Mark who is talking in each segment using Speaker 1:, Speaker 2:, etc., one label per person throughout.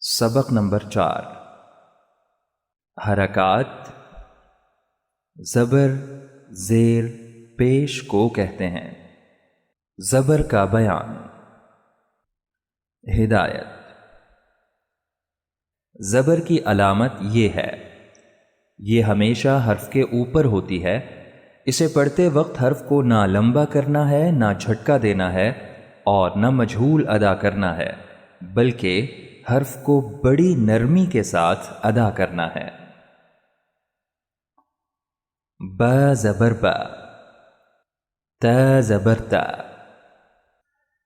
Speaker 1: सबक नंबर 4। हरकात ज़बर ज़ेर पेश को कहते हैं। ज़बर का बयान। हिदायत। ज़बर की अलामत ये है, ये हमेशा हर्फ के ऊपर होती है। इसे पढ़ते वक्त हर्फ को ना लंबा करना है, ना झटका देना है और न मजहूल अदा करना है, बल्कि हर्फ को बड़ी नरमी के साथ अदा करना है। ब ज़बर ब, त ज़बर त,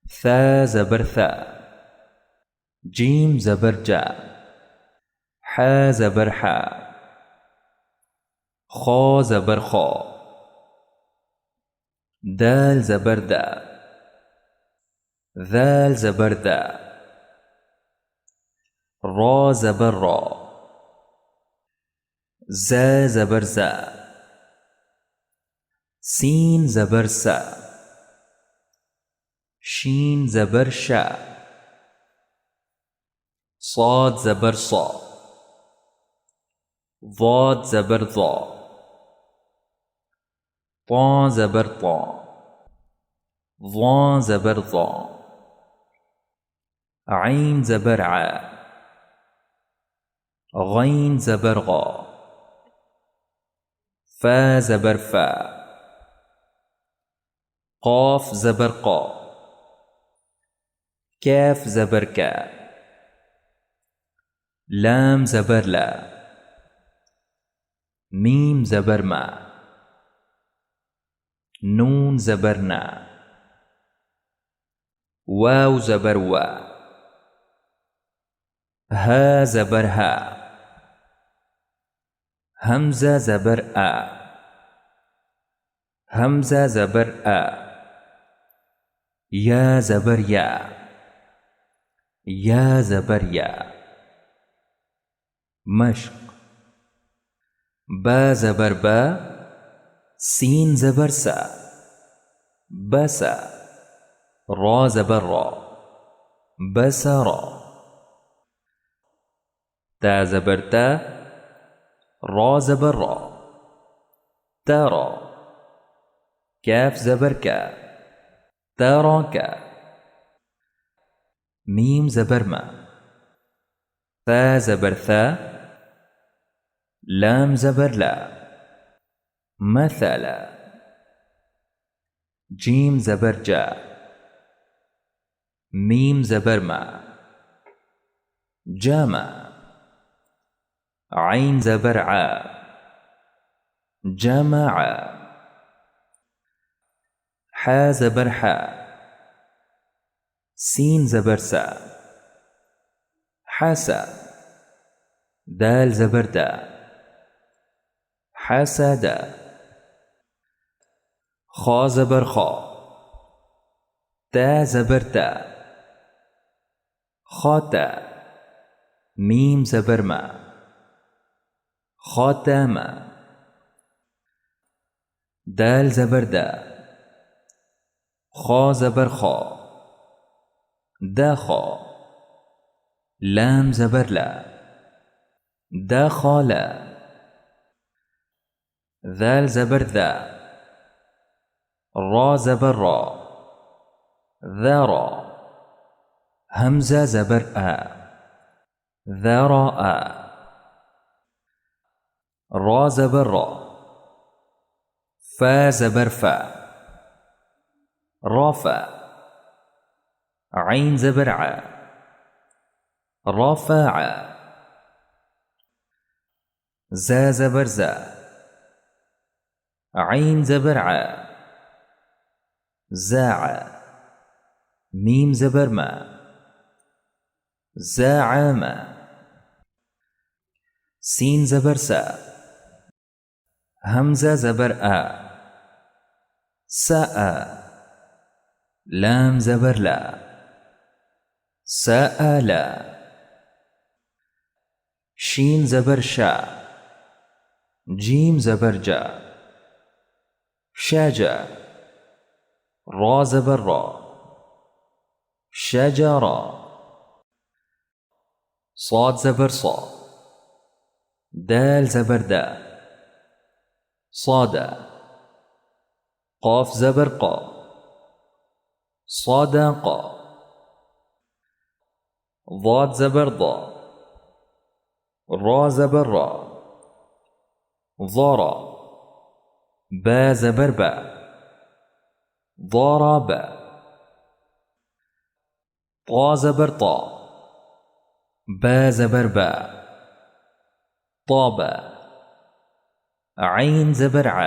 Speaker 1: थ ज़बर थ, जीम ज़बर जा, ह ज़बर ह, खौ ज़बर खौ, दाल ज़बर दा, ذال ज़बर दा, रौ ज़बर रौ, ज़ ज़बर ज़ा, सीन ज़बर सा, शीन ज़बर शा, صاد ज़बर صا, ضاد ज़बर ضا, طا ज़बर طا, ضا ज़बर ضا, عين ज़बर ع, غين ज़बर غا, فا ज़बर فا, قاف ज़बर قا, كاف ज़बर का, لام ज़बर ला, मीम ज़बर मा, नून ज़बर ना, वाव ज़बर वा, हा ज़बर हा, हमज़ा ज़बर आ, हमज़ा ज़बर आ, या ज़बर या, या ज़बर या। मश्क। ब ज़बर ब, सीन ज़बर सा, बसा, रौ ज़बर रौ, बसरा, ता ज़बर ता, रौ ज़बर रौ, तरा, कैफ ज़बर का, तरा का, मीम ज़बर मा, ता ज़बर था, لام ज़बर ला, مثلا, जीम ज़बर जा, मीम ज़बर मा, जामा, आइन ज़बर आ, जमा, हा ज़बर हा, सीन ज़बर सा, हसा, दाल ज़बर दा, حسدا, خا ज़बर खा, تا ज़बर ता, खाता, मीम ज़बर मा, खातामा, दाल ज़बर दा, खा ज़बर खा, दखा, लाम ज़बर ला, दखला, ذال ज़बर ذا, را ज़बर را, ذرا, همزة ज़बर आ, ذرا, را ज़बर را, فا ज़बर فا, رافع, عين ज़बर ع, رافع, زا ज़बर زا, عين ज़बर ع, زاع, ميم ज़बर ما, زاعما, सीन ज़बर सा, हमज़ा ज़बर आ, सआ, लाम ज़बर ला, सअला, शीन ज़बर शा, जीम ज़बर जा, शजा, रा ज़बर रा, शजरा, صاد زبر صا، دال زبر دا، صادا. قاف زبر قا، صادقا. ضاد زبر ضا، را زبر را، ضارا. با زبر با، ضاربا. طا زبر طا، با زبر با، طابا. عين زبر ع،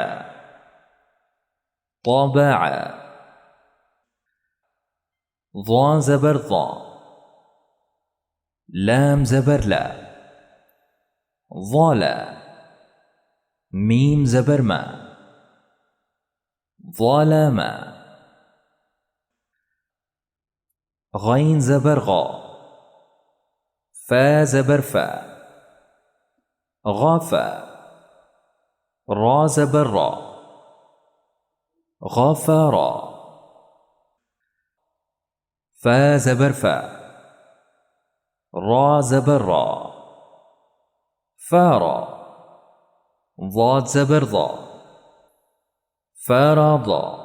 Speaker 1: طابعا. ضا زبر ضا، لام زبر لا، ضالا. ميم زبر ما، ظالما. غين زبر غا، فا زبر فا، غافا. را زبر را، غافارا. فا زبر فا، را زبر را، فارا. ضاد زبر ضا، فارضا.